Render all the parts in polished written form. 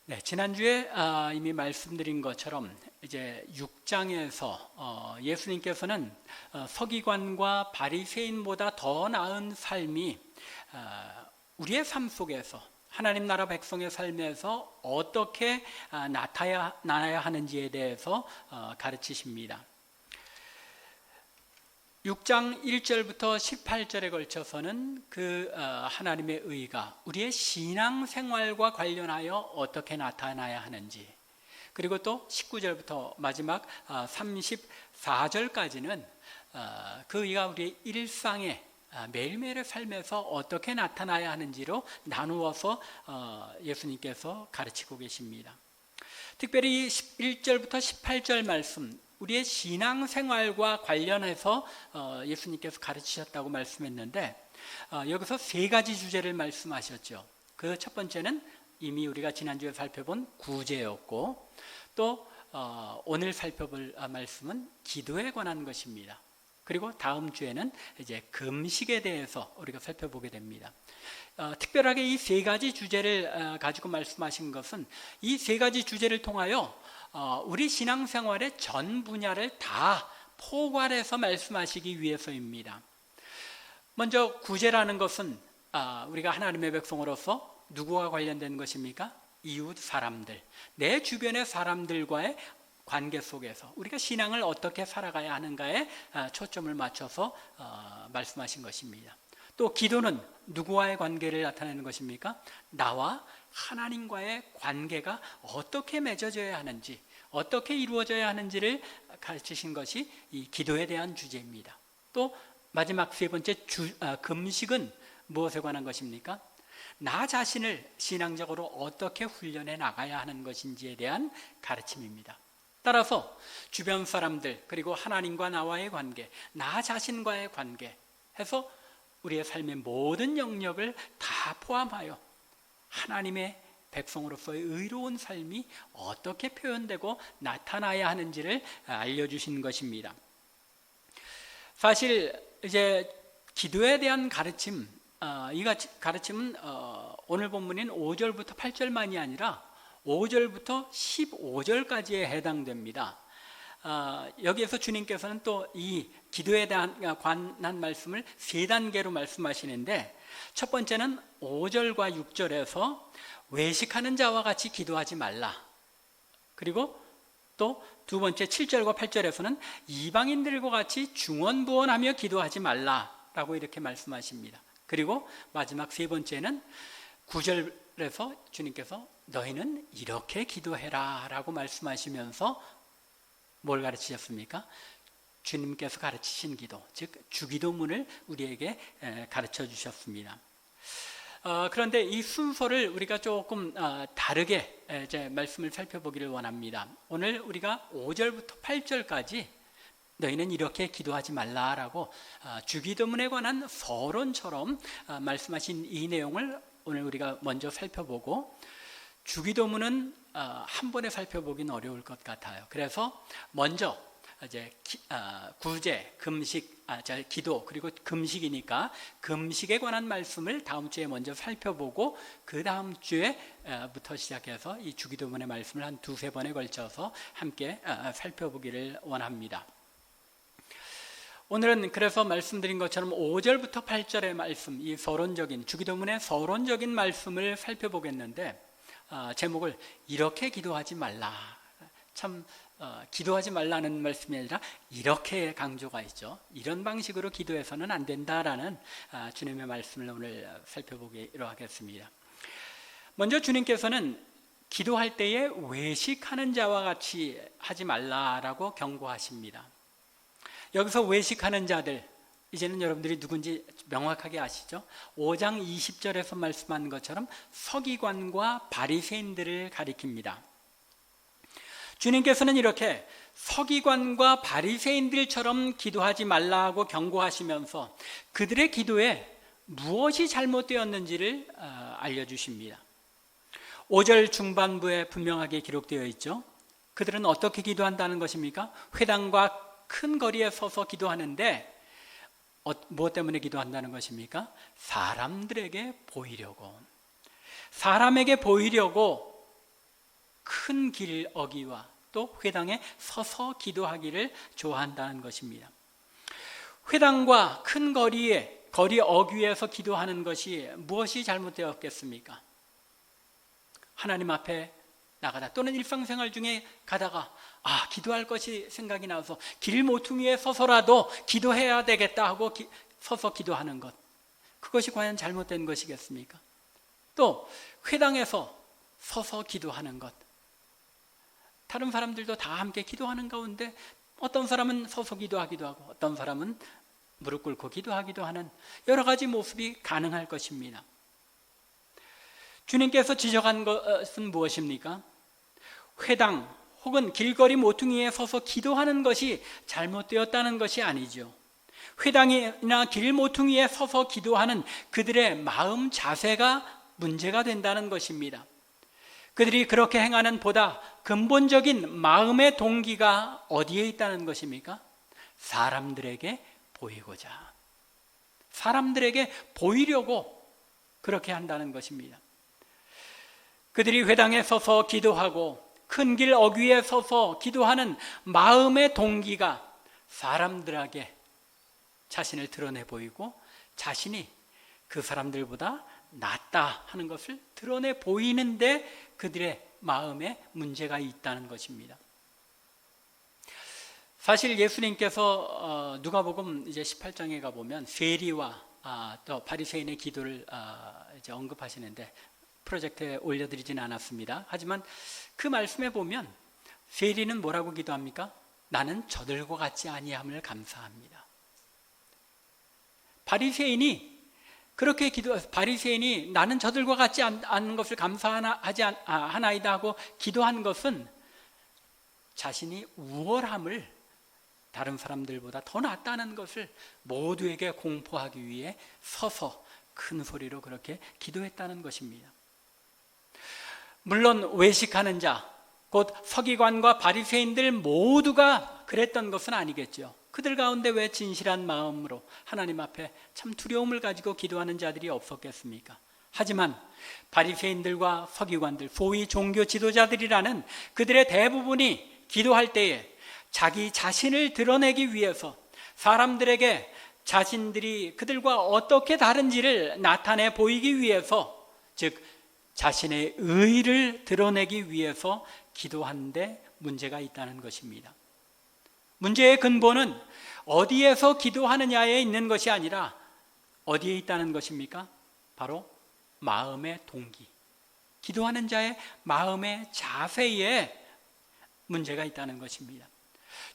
네, 지난주에 이미 말씀드린 것처럼 이제 6장에서 예수님께서는 서기관과 바리새인보다 더 나은 삶이 우리의 삶 속에서 하나님 나라 백성의 삶에서 어떻게 나타나야 하는지에 대해서 가르치십니다. 6장 1절부터 18절에 걸쳐서는 그 하나님의 의가 우리의 신앙생활과 관련하여 어떻게 나타나야 하는지, 그리고 또 19절부터 마지막 34절까지는 그 의가 우리의 일상에 매일매일의 삶에서 어떻게 나타나야 하는지로 나누어서 예수님께서 가르치고 계십니다. 특별히 1절부터 18절 말씀, 우리의 신앙생활과 관련해서 예수님께서 가르치셨다고 말씀했는데, 여기서 세 가지 주제를 말씀하셨죠. 그 첫 번째는 이미 우리가 지난주에 살펴본 구제였고, 또 오늘 살펴볼 말씀은 기도에 관한 것입니다. 그리고 다음 주에는 이제 금식에 대해서 우리가 살펴보게 됩니다. 특별하게 이 세 가지 주제를 가지고 말씀하신 것은 이 세 가지 주제를 통하여 우리 신앙생활의 전 분야를 다 포괄해서 말씀하시기 위해서입니다. 먼저 구제라는 것은 우리가 하나님의 백성으로서 누구와 관련된 것입니까? 이웃 사람들, 내 주변의 사람들과의 관계 속에서 우리가 신앙을 어떻게 살아가야 하는가에 초점을 맞춰서 말씀하신 것입니다. 또 기도는 누구와의 관계를 나타내는 것입니까? 나와 하나님과의 관계가 어떻게 맺어져야 하는지, 어떻게 이루어져야 하는지를 가르치신 것이 이 기도에 대한 주제입니다. 또 마지막 세 번째 금식은 무엇에 관한 것입니까? 나 자신을 신앙적으로 어떻게 훈련해 나가야 하는 것인지에 대한 가르침입니다. 따라서 주변 사람들, 그리고 하나님과 나와의 관계, 나 자신과의 관계 해서 우리의 삶의 모든 영역을 다 포함하여 하나님의 백성으로서의 의로운 삶이 어떻게 표현되고 나타나야 하는지를 알려주신 것입니다. 사실 이제 기도에 대한 가르침, 이 가르침은 오늘 본문인 5절부터 8절만이 아니라 5절부터 15절까지에 해당됩니다. 여기에서 주님께서는 또 이 기도에 관한 말씀을 세 단계로 말씀하시는데, 첫 번째는 5절과 6절에서 외식하는 자와 같이 기도하지 말라. 그리고 또 두 번째 7절과 8절에서는 이방인들과 같이 중언부언하며 기도하지 말라라고 이렇게 말씀하십니다. 그리고 마지막 세 번째는 9절에서 주님께서 너희는 이렇게 기도해라 라고 말씀하시면서 뭘 가르치셨습니까? 주님께서 가르치신 기도, 즉 주기도문을 우리에게 가르쳐 주셨습니다. 그런데 이 순서를 우리가 조금 다르게 이제 말씀을 살펴보기를 원합니다. 오늘 우리가 5절부터 8절까지 너희는 이렇게 기도하지 말라라고 주기도문에 관한 서론처럼 말씀하신 이 내용을 오늘 우리가 먼저 살펴보고, 주기도문은 한 번에 살펴보기는 어려울 것 같아요. 그래서 먼저 이제 구제, 금식, 기도, 그리고 금식이니까 금식에 관한 말씀을 다음 주에 먼저 살펴보고, 그 다음 주에부터 시작해서 이 주기도문의 말씀을 한 두세 번에 걸쳐서 함께 살펴보기를 원합니다. 오늘은 그래서 말씀드린 것처럼 5절부터 8절의 말씀, 이 서론적인 주기도문의 서론적인 말씀을 살펴보겠는데, 제목을 이렇게 기도하지 말라. 참 기도하지 말라는 말씀이 아니라 이렇게 강조가 있죠. 이런 방식으로 기도해서는 안 된다라는 주님의 말씀을 오늘 살펴보기로 하겠습니다. 먼저 주님께서는 기도할 때에 외식하는 자와 같이 하지 말라라고 경고하십니다. 여기서 외식하는 자들, 이제는 여러분들이 누군지 명확하게 아시죠? 5장 20절에서 말씀한 것처럼 서기관과 바리새인들을 가리킵니다. 주님께서는 이렇게 서기관과 바리새인들처럼 기도하지 말라고 경고하시면서 그들의 기도에 무엇이 잘못되었는지를 알려주십니다. 5절 중반부에 분명하게 기록되어 있죠. 그들은 어떻게 기도한다는 것입니까? 회당과 큰 거리에 서서 기도하는데 무엇 때문에 기도한다는 것입니까? 사람들에게 보이려고. 사람에게 보이려고 큰 길 어기와 또 회당에 서서 기도하기를 좋아한다는 것입니다. 회당과 큰 거리 어귀에서 기도하는 것이 무엇이 잘못되었겠습니까? 하나님 앞에 나가다 또는 일상생활 중에 가다가 기도할 것이 생각이 나서 길 모퉁이에 서서라도 기도해야 되겠다 하고 서서 기도하는 것, 그것이 과연 잘못된 것이겠습니까? 또 회당에서 서서 기도하는 것, 다른 사람들도 다 함께 기도하는 가운데 어떤 사람은 서서 기도하기도 하고 어떤 사람은 무릎 꿇고 기도하기도 하는 여러 가지 모습이 가능할 것입니다. 주님께서 지적한 것은 무엇입니까? 회당 혹은 길거리 모퉁이에 서서 기도하는 것이 잘못되었다는 것이 아니죠. 회당이나 길 모퉁이에 서서 기도하는 그들의 마음 자세가 문제가 된다는 것입니다. 그들이 그렇게 행하는 보다 근본적인 마음의 동기가 어디에 있다는 것입니까? 사람들에게 보이고자, 사람들에게 보이려고 그렇게 한다는 것입니다. 그들이 회당에 서서 기도하고 큰 길 어귀에 서서 기도하는 마음의 동기가 사람들에게 자신을 드러내 보이고 자신이 그 사람들보다 낫다 하는 것을 드러내 보이는데 그들의 마음에 문제가 있다는 것입니다. 사실 예수님께서 누가복음 이제 18장에 가보면 세리와 또 바리새인의 기도를 이제 언급하시는데 프로젝트에 올려드리진 않았습니다. 하지만 그 말씀에 보면 세리는 뭐라고 기도합니까? 나는 저들과 같지 아니함을 감사합니다. 바리새인이 나는 저들과 같지 않은 것을 하나이다 하고 기도한 것은 자신이 우월함을 다른 사람들보다 더 낫다는 것을 모두에게 공포하기 위해 서서 큰 소리로 그렇게 기도했다는 것입니다. 물론 외식하는 자, 곧 서기관과 바리새인들 모두가 그랬던 것은 아니겠죠. 그들 가운데 왜 진실한 마음으로 하나님 앞에 참 두려움을 가지고 기도하는 자들이 없었겠습니까? 하지만 바리새인들과 서기관들, 소위 종교 지도자들이라는 그들의 대부분이 기도할 때에 자기 자신을 드러내기 위해서 사람들에게 자신들이 그들과 어떻게 다른지를 나타내 보이기 위해서, 즉 자신의 의의를 드러내기 위해서 기도하는데 문제가 있다는 것입니다. 문제의 근본은 어디에서 기도하느냐에 있는 것이 아니라 어디에 있다는 것입니까? 바로 마음의 동기, 기도하는 자의 마음의 자세에 문제가 있다는 것입니다.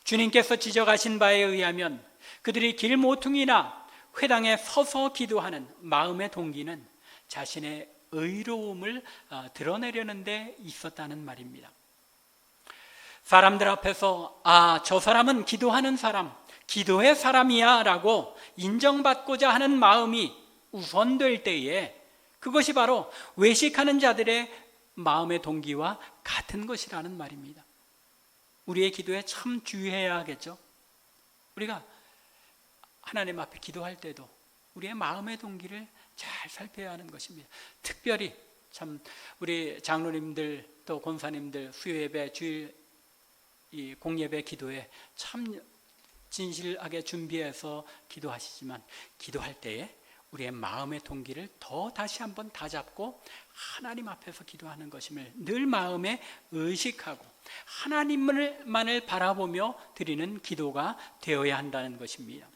주님께서 지적하신 바에 의하면 그들이 길 모퉁이나 회당에 서서 기도하는 마음의 동기는 자신의 의로움을 드러내려는 데 있었다는 말입니다. 사람들 앞에서 저 사람은 기도하는 사람, 기도의 사람이야 라고 인정받고자 하는 마음이 우선될 때에 그것이 바로 외식하는 자들의 마음의 동기와 같은 것이라는 말입니다. 우리의 기도에 참 주의해야 하겠죠. 우리가 하나님 앞에 기도할 때도 우리의 마음의 동기를 잘 살펴야 하는 것입니다. 특별히 참 우리 장로님들 또 권사님들 수요예배, 주일 이 공예배 기도에 참 진실하게 준비해서 기도하시지만 기도할 때에 우리의 마음의 동기를 더 다시 한번 다잡고 하나님 앞에서 기도하는 것임을 늘 마음에 의식하고 하나님만을 바라보며 드리는 기도가 되어야 한다는 것입니다.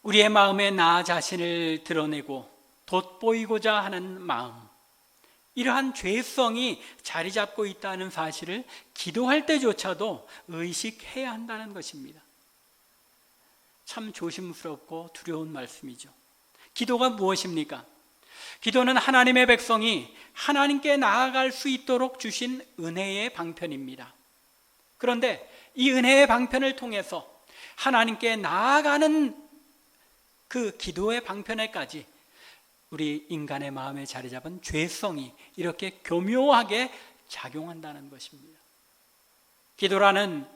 우리의 마음에 나 자신을 드러내고 돋보이고자 하는 마음, 이러한 죄성이 자리 잡고 있다는 사실을 기도할 때조차도 의식해야 한다는 것입니다. 참 조심스럽고 두려운 말씀이죠. 기도가 무엇입니까? 기도는 하나님의 백성이 하나님께 나아갈 수 있도록 주신 은혜의 방편입니다. 그런데 이 은혜의 방편을 통해서 하나님께 나아가는 그 기도의 방편에까지 우리 인간의 마음에 자리 잡은 죄성이 이렇게 교묘하게 작용한다는 것입니다. 기도라는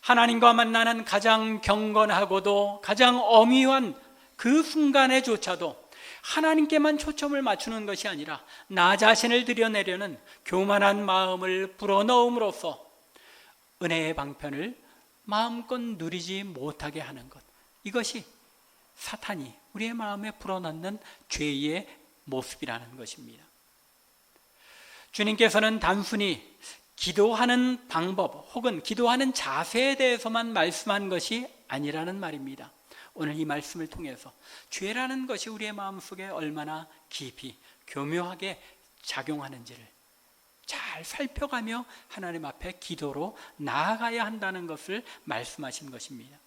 하나님과 만나는 가장 경건하고도 가장 엄위한 그 순간에조차도 하나님께만 초점을 맞추는 것이 아니라 나 자신을 드러내려는 교만한 마음을 불어넣음으로써 은혜의 방편을 마음껏 누리지 못하게 하는 것, 이것이 사탄이 우리의 마음에 불어넣는 죄의 모습이라는 것입니다. 주님께서는 단순히 기도하는 방법 혹은 기도하는 자세에 대해서만 말씀한 것이 아니라는 말입니다. 오늘 이 말씀을 통해서 죄라는 것이 우리의 마음속에 얼마나 깊이 교묘하게 작용하는지를 잘 살펴가며 하나님 앞에 기도로 나아가야 한다는 것을 말씀하신 것입니다.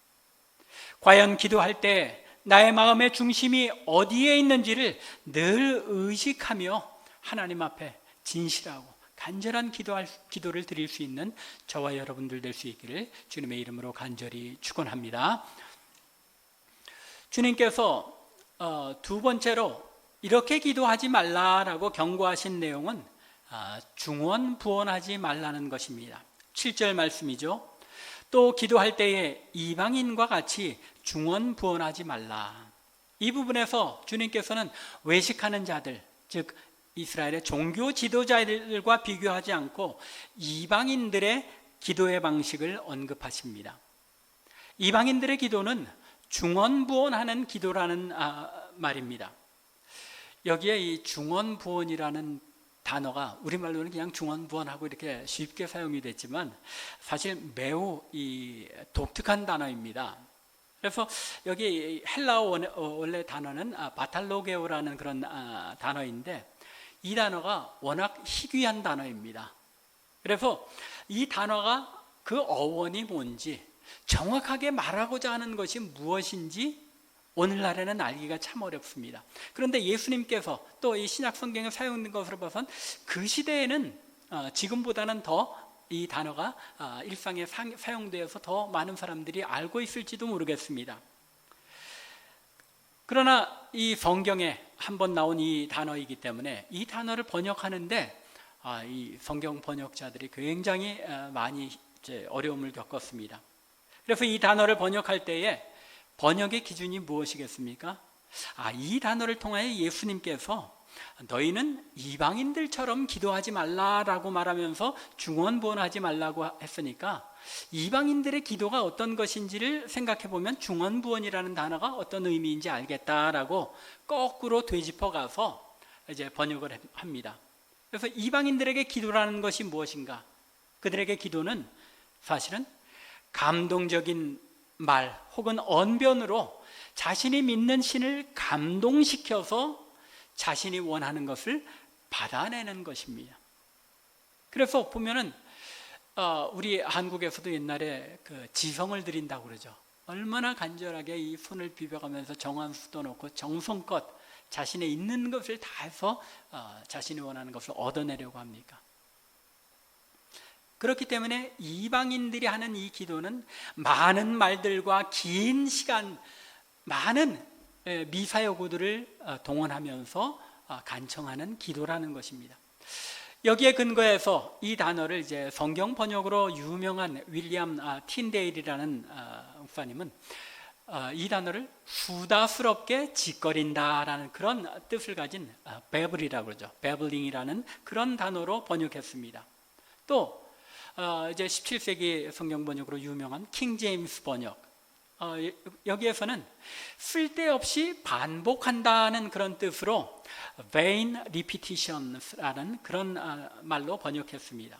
과연 기도할 때 나의 마음의 중심이 어디에 있는지를 늘 의식하며 하나님 앞에 진실하고 간절한 기도를 드릴 수 있는 저와 여러분들 될 수 있기를 주님의 이름으로 간절히 축원합니다. 주님께서 두 번째로 이렇게 기도하지 말라라고 경고하신 내용은 중언부언하지 말라는 것입니다. 7절 말씀이죠. 또 기도할 때에 이방인과 같이 중언부언하지 말라. 이 부분에서 주님께서는 외식하는 자들, 즉 이스라엘의 종교 지도자들과 비교하지 않고 이방인들의 기도의 방식을 언급하십니다. 이방인들의 기도는 중언부언하는 기도라는 말입니다. 여기에 이 중언부언이라는 단어가 우리말로는 그냥 중언부언하고 이렇게 쉽게 사용이 됐지만 사실 매우 독특한 단어입니다. 그래서 여기 헬라어 원래 단어는 바탈로게오라는 그런 단어인데 이 단어가 워낙 희귀한 단어입니다. 그래서 이 단어가 그 어원이 뭔지 정확하게 말하고자 하는 것이 무엇인지 오늘날에는 알기가 참 어렵습니다. 그런데 예수님께서 또 이 신약 성경에 사용된 것으로 봐선 그 시대에는 지금보다는 더 이 단어가 일상에 사용되어서 더 많은 사람들이 알고 있을지도 모르겠습니다. 그러나 이 성경에 한번 나온 이 단어이기 때문에 이 단어를 번역하는데 이 성경 번역자들이 굉장히 많이 어려움을 겪었습니다. 그래서 이 단어를 번역할 때에 번역의 기준이 무엇이겠습니까? 이 단어를 통하여 예수님께서 너희는 이방인들처럼 기도하지 말라라고 말하면서 중언부언하지 말라고 했으니까 이방인들의 기도가 어떤 것인지를 생각해 보면 중언부언이라는 단어가 어떤 의미인지 알겠다라고 거꾸로 되짚어가서 이제 번역을 합니다. 그래서 이방인들에게 기도라는 것이 무엇인가? 그들에게 기도는 사실은 감동적인 말 혹은 언변으로 자신이 믿는 신을 감동시켜서 자신이 원하는 것을 받아내는 것입니다. 그래서 보면은 우리 한국에서도 옛날에 그 지성을 드린다고 그러죠. 얼마나 간절하게 이 손을 비벼가면서 정한수도 놓고 정성껏 자신의 있는 것을 다해서 자신이 원하는 것을 얻어내려고 합니까? 그렇기 때문에 이방인들이 하는 이 기도는 많은 말들과 긴 시간, 많은 미사여구들을 동원하면서 간청하는 기도라는 것입니다. 여기에 근거해서 이 단어를 이제 성경 번역으로 유명한 윌리엄 틴데일이라는 목사님은 이 단어를 수다스럽게 짓거린다라는 그런 뜻을 가진 베블이라고 그러죠. 베블링이라는 그런 단어로 번역했습니다. 또 이제 17세기 성경 번역으로 유명한 킹 제임스 번역, 여기에서는 쓸데없이 반복한다는 그런 뜻으로 vain repetitions라는 그런 말로 번역했습니다.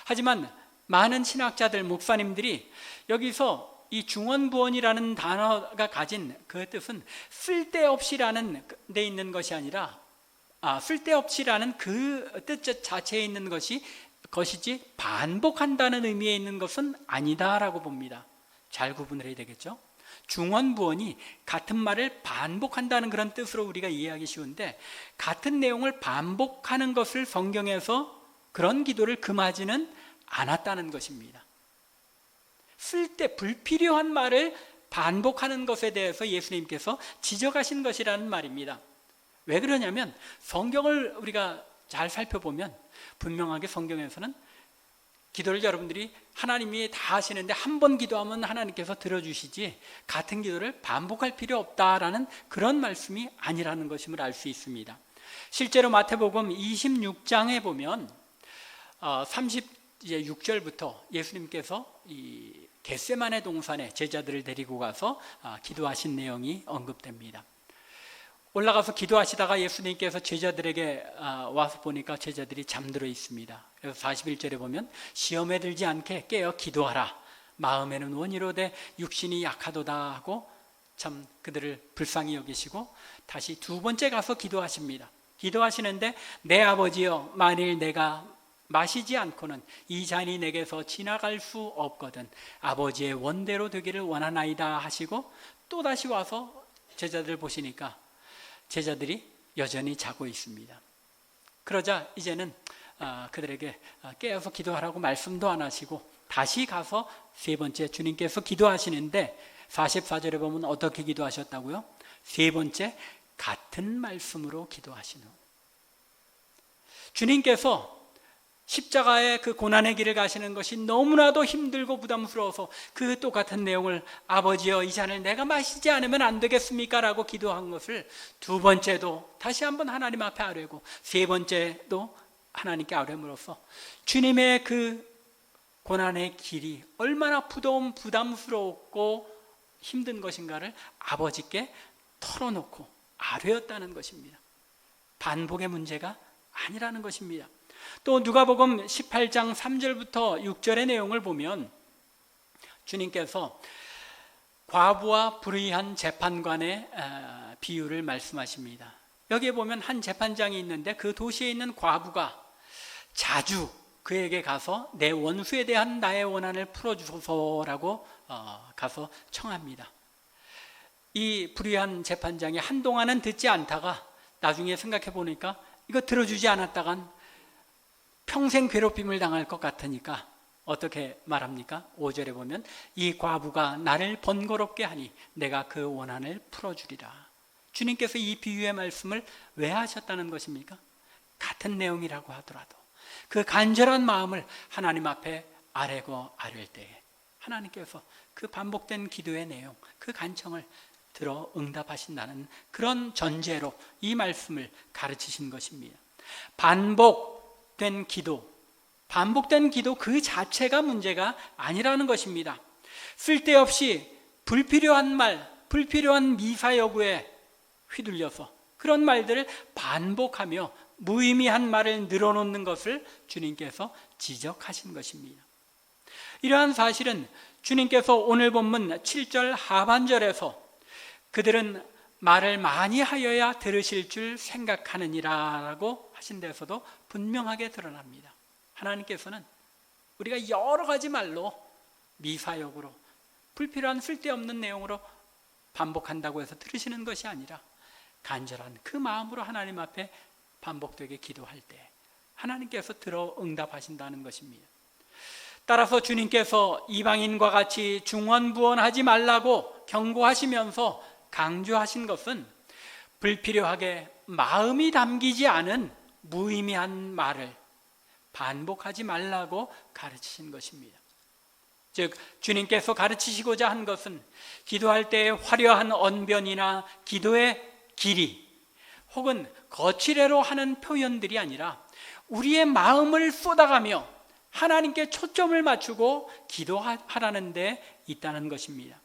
하지만 많은 신학자들, 목사님들이 여기서 이 중언부언이라는 단어가 가진 그 뜻은 쓸데없이라는 데 있는 것이 아니라 쓸데없이라는 그 뜻 자체에 있는 것이지 반복한다는 의미에 있는 것은 아니다라고 봅니다. 잘 구분을 해야 되겠죠? 중언부언이 같은 말을 반복한다는 그런 뜻으로 우리가 이해하기 쉬운데 같은 내용을 반복하는 것을 성경에서 그런 기도를 금하지는 않았다는 것입니다. 불필요한 말을 반복하는 것에 대해서 예수님께서 지적하신 것이라는 말입니다. 왜 그러냐면 성경을 우리가 잘 살펴보면 분명하게 성경에서는 기도를 여러분들이 하나님이 다 하시는데 한 번 기도하면 하나님께서 들어주시지 같은 기도를 반복할 필요 없다라는 그런 말씀이 아니라는 것임을 알 수 있습니다. 실제로 마태복음 26장에 보면 36절부터 예수님께서 이 겟세마네 동산에 제자들을 데리고 가서 기도하신 내용이 언급됩니다. 올라가서 기도하시다가 예수님께서 제자들에게 와서 보니까 제자들이 잠들어 있습니다. 그래서 41절에 보면 시험에 들지 않게 깨어 기도하라. 마음에는 원이로되 육신이 약하도다 하고 참 그들을 불쌍히 여기시고 다시 두 번째 가서 기도하십니다. 기도하시는데 내 아버지여 만일 내가 마시지 않고는 이 잔이 내게서 지나갈 수 없거든 아버지의 원대로 되기를 원하나이다 하시고 또 다시 와서 제자들 보시니까 제자들이 여전히 자고 있습니다. 그러자 이제는 그들에게 깨어서 기도하라고 말씀도 안 하시고 다시 가서 세 번째 주님께서 기도하시는데 44절에 보면 어떻게 기도하셨다고요? 세 번째 같은 말씀으로 기도하시는 주님께서 십자가의 그 고난의 길을 가시는 것이 너무나도 힘들고 부담스러워서 그 똑같은 내용을 아버지여 이 잔을 내가 마시지 않으면 안 되겠습니까? 라고 기도한 것을 두 번째도 다시 한번 하나님 앞에 아뢰고 세 번째도 하나님께 아뢰므로써 주님의 그 고난의 길이 얼마나 부담스럽고 힘든 것인가를 아버지께 털어놓고 아뢰었다는 것입니다. 반복의 문제가 아니라는 것입니다. 또 누가복음 18장 3절부터 6절의 내용을 보면 주님께서 과부와 불의한 재판관의 비유를 말씀하십니다. 여기에 보면 한 재판장이 있는데 그 도시에 있는 과부가 자주 그에게 가서 내 원수에 대한 나의 원한을 풀어주소서라고 가서 청합니다. 이 불의한 재판장이 한동안은 듣지 않다가 나중에 생각해 보니까 이거 들어주지 않았다간 평생 괴롭힘을 당할 것 같으니까 어떻게 말합니까? 5절에 보면 이 과부가 나를 번거롭게 하니 내가 그 원한을 풀어주리라. 주님께서 이 비유의 말씀을 왜 하셨다는 것입니까? 같은 내용이라고 하더라도 그 간절한 마음을 하나님 앞에 아뢰고 아뢰 때에 하나님께서 그 반복된 기도의 내용, 그 간청을 들어 응답하신다는 그런 전제로 이 말씀을 가르치신 것입니다. 반복된 기도 그 자체가 문제가 아니라는 것입니다. 쓸데없이 불필요한 말, 불필요한 미사여구에 휘둘려서 그런 말들을 반복하며 무의미한 말을 늘어놓는 것을 주님께서 지적하신 것입니다. 이러한 사실은 주님께서 오늘 본문 7절 하반절에서 그들은 말을 많이 하여야 들으실 줄 생각하느니라 라고 하신 데서도 분명하게 드러납니다. 하나님께서는 우리가 여러 가지 말로 미사역으로 불필요한 쓸데없는 내용으로 반복한다고 해서 들으시는 것이 아니라 간절한 그 마음으로 하나님 앞에 반복되게 기도할 때 하나님께서 들어 응답하신다는 것입니다. 따라서 주님께서 이방인과 같이 중언부언하지 말라고 경고하시면서 강조하신 것은 불필요하게 마음이 담기지 않은 무의미한 말을 반복하지 말라고 가르치신 것입니다. 즉 주님께서 가르치시고자 한 것은 기도할 때의 화려한 언변이나 기도의 길이 혹은 거칠애로 하는 표현들이 아니라 우리의 마음을 쏟아가며 하나님께 초점을 맞추고 기도하라는 데 있다는 것입니다.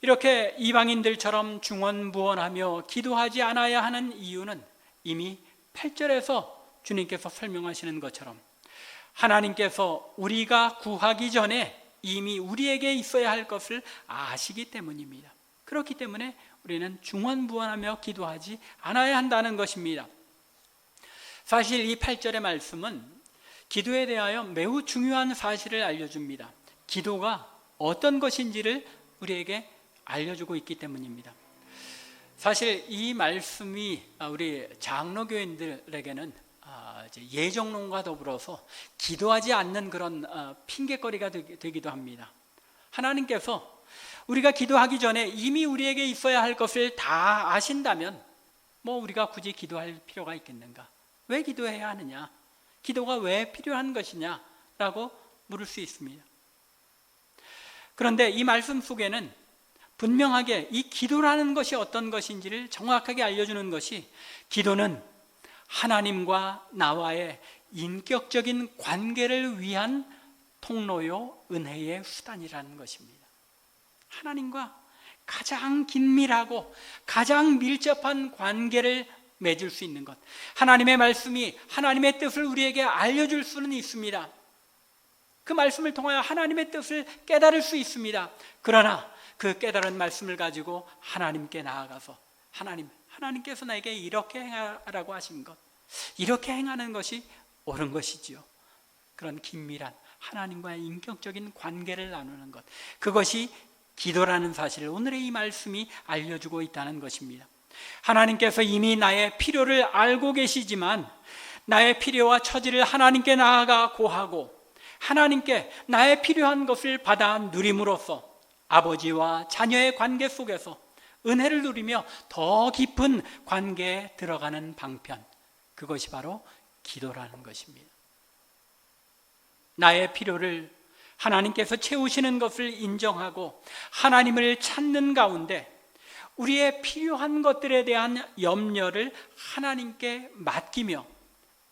이렇게 이방인들처럼 중언부언하며 기도하지 않아야 하는 이유는 이미 8절에서 주님께서 설명하시는 것처럼 하나님께서 우리가 구하기 전에 이미 우리에게 있어야 할 것을 아시기 때문입니다. 그렇기 때문에 우리는 중언부언하며 기도하지 않아야 한다는 것입니다. 사실 이 8절의 말씀은 기도에 대하여 매우 중요한 사실을 알려줍니다. 기도가 어떤 것인지를 우리에게 알려주고 있기 때문입니다. 사실 이 말씀이 우리 장로교인들에게는 예정론과 더불어서 기도하지 않는 그런 핑계거리가 되기도 합니다. 하나님께서 우리가 기도하기 전에 이미 우리에게 있어야 할 것을 다 아신다면 우리가 굳이 기도할 필요가 있겠는가? 왜 기도해야 하느냐? 기도가 왜 필요한 것이냐? 라고 물을 수 있습니다. 그런데 이 말씀 속에는 분명하게 이 기도라는 것이 어떤 것인지를 정확하게 알려주는 것이, 기도는 하나님과 나와의 인격적인 관계를 위한 통로요 은혜의 수단이라는 것입니다. 하나님과 가장 긴밀하고 가장 밀접한 관계를 맺을 수 있는 것, 하나님의 말씀이 하나님의 뜻을 우리에게 알려줄 수는 있습니다. 그 말씀을 통하여 하나님의 뜻을 깨달을 수 있습니다. 그러나 그 깨달은 말씀을 가지고 하나님께 나아가서 하나님께서 나에게 이렇게 행하라고 하신 것, 이렇게 행하는 것이 옳은 것이지요. 그런 긴밀한 하나님과의 인격적인 관계를 나누는 것, 그것이 기도라는 사실을 오늘의 이 말씀이 알려주고 있다는 것입니다. 하나님께서 이미 나의 필요를 알고 계시지만 나의 필요와 처지를 하나님께 나아가 고하고 하나님께 나의 필요한 것을 받아 누림으로써 아버지와 자녀의 관계 속에서 은혜를 누리며 더 깊은 관계에 들어가는 방편, 그것이 바로 기도라는 것입니다. 나의 필요를 하나님께서 채우시는 것을 인정하고 하나님을 찾는 가운데 우리의 필요한 것들에 대한 염려를 하나님께 맡기며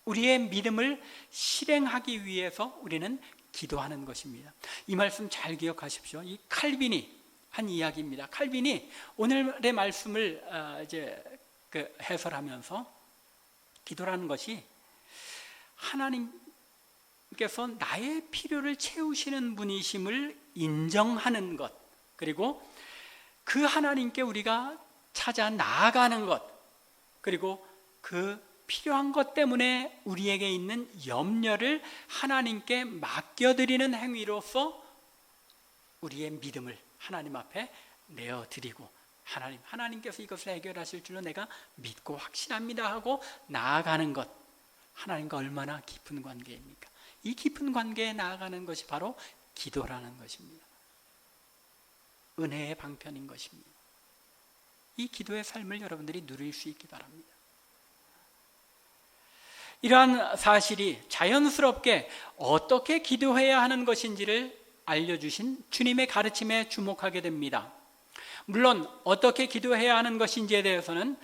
우리의 믿음을 실행하기 위해서 우리는 기도하는 것입니다. 이 말씀 잘 기억하십시오. 이 칼빈이 한 이야기입니다. 칼빈이 오늘의 말씀을 해설하면서 기도라는 것이 하나님께서 나의 필요를 채우시는 분이심을 인정하는 것, 그리고 그 하나님께 우리가 찾아 나아가는 것, 그리고 그 필요한 것 때문에 우리에게 있는 염려를 하나님께 맡겨드리는 행위로서 우리의 믿음을 하나님 앞에 내어드리고 하나님께서 이것을 해결하실 줄로 내가 믿고 확신합니다 하고 나아가는 것, 하나님과 얼마나 깊은 관계입니까? 이 깊은 관계에 나아가는 것이 바로 기도라는 것입니다. 은혜의 방편인 것입니다. 이 기도의 삶을 여러분들이 누릴 수 있기 바랍니다. 이러한 사실이 자연스럽게 어떻게 기도해야 하는 것인지를 알려주신 주님의 가르침에 주목하게 됩니다. 물론 어떻게 기도해야 하는 것인지에 대해서는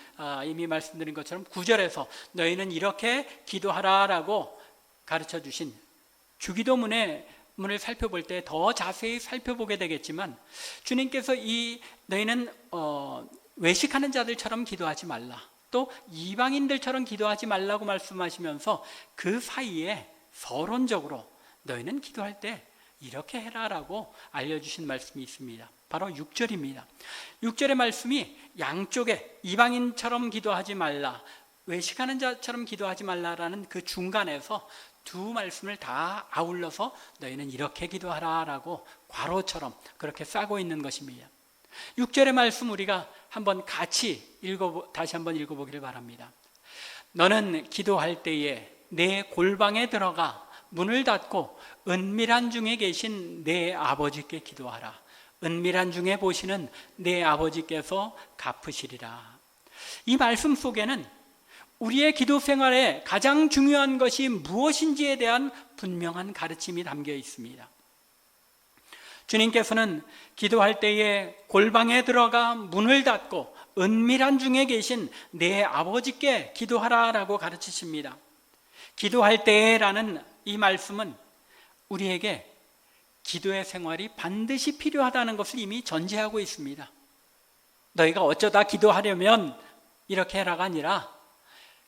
이미 말씀드린 것처럼 9절에서 너희는 이렇게 기도하라라고 가르쳐 주신 주기도문을 살펴볼 때 더 자세히 살펴보게 되겠지만, 주님께서 너희는 외식하는 자들처럼 기도하지 말라, 또 이방인들처럼 기도하지 말라고 말씀하시면서 그 사이에 서론적으로 너희는 기도할 때 이렇게 해라라고 알려주신 말씀이 있습니다. 바로 6절입니다. 6절의 말씀이 양쪽에 이방인처럼 기도하지 말라, 외식하는 자처럼 기도하지 말라라는 그 중간에서 두 말씀을 다 아울러서 너희는 이렇게 기도하라라고 괄호처럼 그렇게 싸고 있는 것입니다. 6절의 말씀 우리가 한번 같이 다시 한번 읽어보기를 바랍니다. 너는 기도할 때에 내 골방에 들어가 문을 닫고 은밀한 중에 계신 내 아버지께 기도하라. 은밀한 중에 보시는 내 아버지께서 갚으시리라. 이 말씀 속에는 우리의 기도 생활에 가장 중요한 것이 무엇인지에 대한 분명한 가르침이 담겨 있습니다. 주님께서는 기도할 때에 골방에 들어가 문을 닫고 은밀한 중에 계신 내 아버지께 기도하라라고 가르치십니다. 기도할 때라는 이 말씀은 우리에게 기도의 생활이 반드시 필요하다는 것을 이미 전제하고 있습니다. 너희가 어쩌다 기도하려면 이렇게 해라가 아니라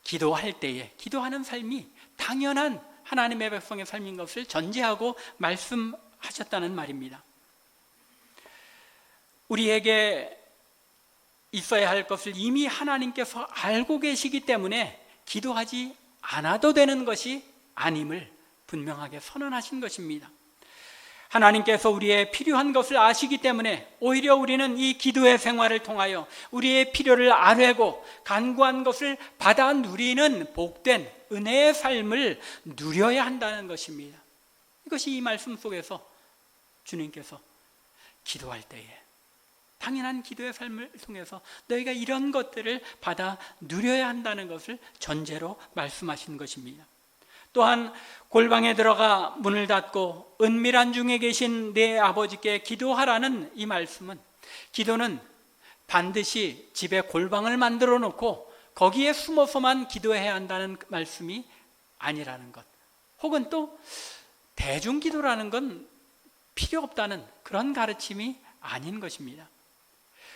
기도할 때에 기도하는 삶이 당연한 하나님의 백성의 삶인 것을 전제하고 말씀하셨다는 말입니다. 우리에게 있어야 할 것을 이미 하나님께서 알고 계시기 때문에 기도하지 않아도 되는 것이 아님을 분명하게 선언하신 것입니다. 하나님께서 우리의 필요한 것을 아시기 때문에 오히려 우리는 이 기도의 생활을 통하여 우리의 필요를 아뢰고 간구한 것을 받아 누리는 복된 은혜의 삶을 누려야 한다는 것입니다. 이것이 이 말씀 속에서 주님께서 기도할 때에 당연한 기도의 삶을 통해서 너희가 이런 것들을 받아 누려야 한다는 것을 전제로 말씀하신 것입니다. 또한 골방에 들어가 문을 닫고 은밀한 중에 계신 내 아버지께 기도하라는 이 말씀은, 기도는 반드시 집에 골방을 만들어 놓고 거기에 숨어서만 기도해야 한다는 말씀이 아니라는 것, 혹은 또 대중기도라는 건 필요 없다는 그런 가르침이 아닌 것입니다.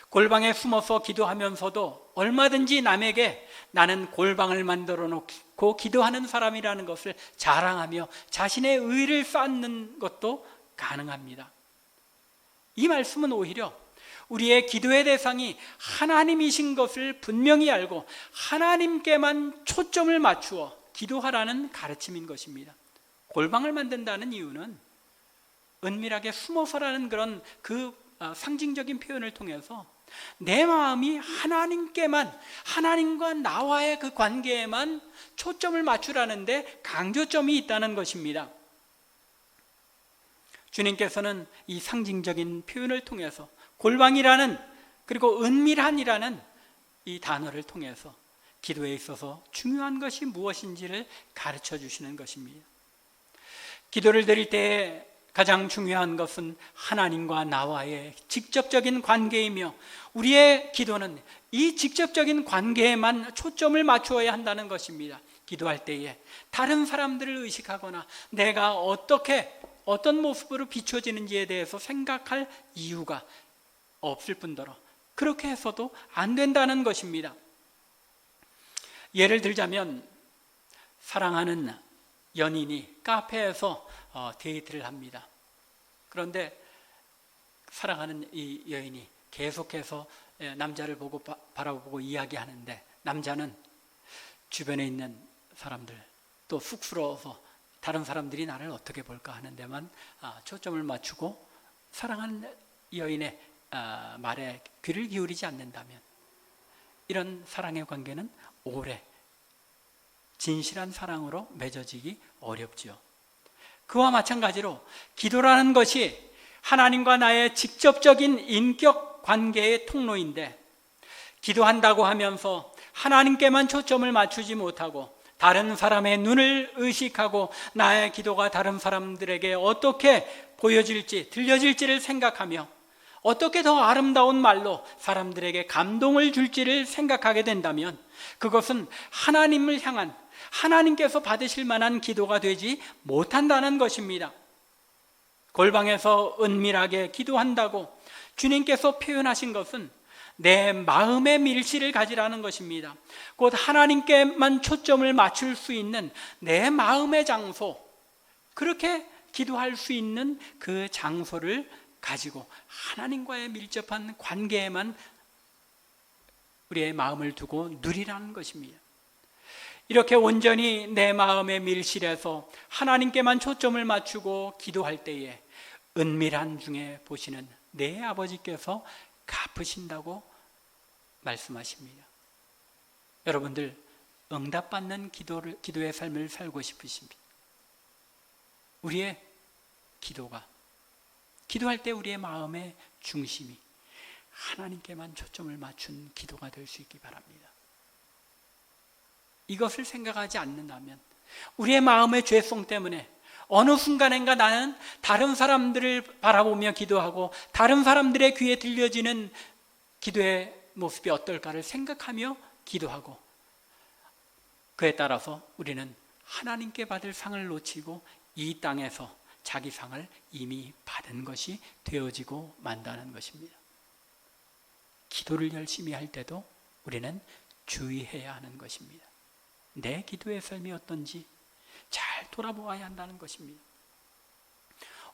골방에 숨어서 기도하면서도 얼마든지 남에게 나는 골방을 만들어 놓고 기도하는 사람이라는 것을 자랑하며 자신의 의를 쌓는 것도 가능합니다. 이 말씀은 오히려 우리의 기도의 대상이 하나님이신 것을 분명히 알고 하나님께만 초점을 맞추어 기도하라는 가르침인 것입니다. 골방을 만든다는 이유는 은밀하게 숨어서라는 그런 상징적인 표현을 통해서 내 마음이 하나님께만, 하나님과 나와의 그 관계에만 초점을 맞추라는데 강조점이 있다는 것입니다. 주님께서는 이 상징적인 표현을 통해서 골방이라는, 그리고 은밀한이라는 이 단어를 통해서 기도에 있어서 중요한 것이 무엇인지를 가르쳐 주시는 것입니다. 기도를 드릴 때 가장 중요한 것은 하나님과 나와의 직접적인 관계이며, 우리의 기도는 이 직접적인 관계에만 초점을 맞추어야 한다는 것입니다. 기도할 때에 다른 사람들을 의식하거나 내가 어떤 모습으로 비춰지는지에 대해서 생각할 이유가 없을 뿐더러 그렇게 해서도 안 된다는 것입니다. 예를 들자면, 사랑하는 연인이 카페에서 데이트를 합니다. 그런데 사랑하는 이 여인이 계속해서 남자를 보고 바라보고 이야기하는데, 남자는 주변에 있는 사람들, 또 쑥스러워서 다른 사람들이 나를 어떻게 볼까 하는 데만 초점을 맞추고 사랑하는 여인의 말에 귀를 기울이지 않는다면, 이런 사랑의 관계는 오래 진실한 사랑으로 맺어지기 어렵지요. 그와 마찬가지로 기도라는 것이 하나님과 나의 직접적인 인격 관계의 통로인데, 기도한다고 하면서 하나님께만 초점을 맞추지 못하고 다른 사람의 눈을 의식하고 나의 기도가 다른 사람들에게 어떻게 보여질지 들려질지를 생각하며 어떻게 더 아름다운 말로 사람들에게 감동을 줄지를 생각하게 된다면, 그것은 하나님을 향한, 하나님께서 받으실 만한 기도가 되지 못한다는 것입니다. 골방에서 은밀하게 기도한다고 주님께서 표현하신 것은 내 마음의 밀실을 가지라는 것입니다. 곧 하나님께만 초점을 맞출 수 있는 내 마음의 장소, 그렇게 기도할 수 있는 그 장소를 가지고 하나님과의 밀접한 관계에만 우리의 마음을 두고 누리라는 것입니다. 이렇게 온전히 내 마음의 밀실에서 하나님께만 초점을 맞추고 기도할 때에 은밀한 중에 보시는 내 아버지께서 갚으신다고 말씀하십니다. 여러분들, 응답받는 기도의 삶을 살고 싶으십니까? 우리의 기도가, 기도할 때 우리의 마음의 중심이 하나님께만 초점을 맞춘 기도가 될 수 있기 바랍니다. 이것을 생각하지 않는다면 우리의 마음의 죄성 때문에 어느 순간인가 나는 다른 사람들을 바라보며 기도하고 다른 사람들의 귀에 들려지는 기도의 모습이 어떨까를 생각하며 기도하고, 그에 따라서 우리는 하나님께 받을 상을 놓치고 이 땅에서 자기 상을 이미 받은 것이 되어지고 만다는 것입니다. 기도를 열심히 할 때도 우리는 주의해야 하는 것입니다. 내 기도의 삶이 어떤지 잘 돌아보아야 한다는 것입니다.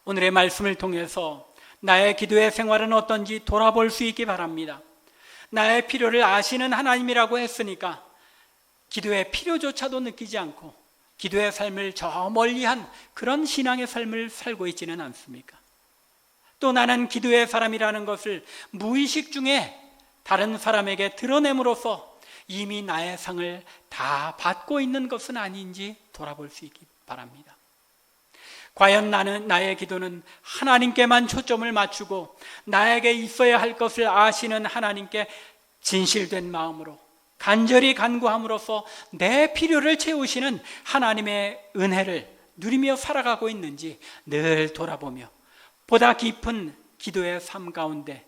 오늘의 말씀을 통해서 나의 기도의 생활은 어떤지 돌아볼 수 있기 바랍니다. 나의 필요를 아시는 하나님이라고 했으니까 기도의 필요조차도 느끼지 않고 기도의 삶을 저 멀리한 그런 신앙의 삶을 살고 있지는 않습니까? 또 나는 기도의 사람이라는 것을 무의식 중에 다른 사람에게 드러냄으로써 이미 나의 상을 다 받고 있는 것은 아닌지 돌아볼 수 있기 바랍니다. 과연 나의 기도는 하나님께만 초점을 맞추고 나에게 있어야 할 것을 아시는 하나님께 진실된 마음으로 간절히 간구함으로써 내 필요를 채우시는 하나님의 은혜를 누리며 살아가고 있는지 늘 돌아보며 보다 깊은 기도의 삶 가운데,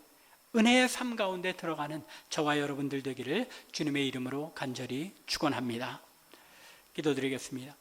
은혜의 삶 가운데 들어가는 저와 여러분들 되기를 주님의 이름으로 간절히 축원합니다. 기도드리겠습니다.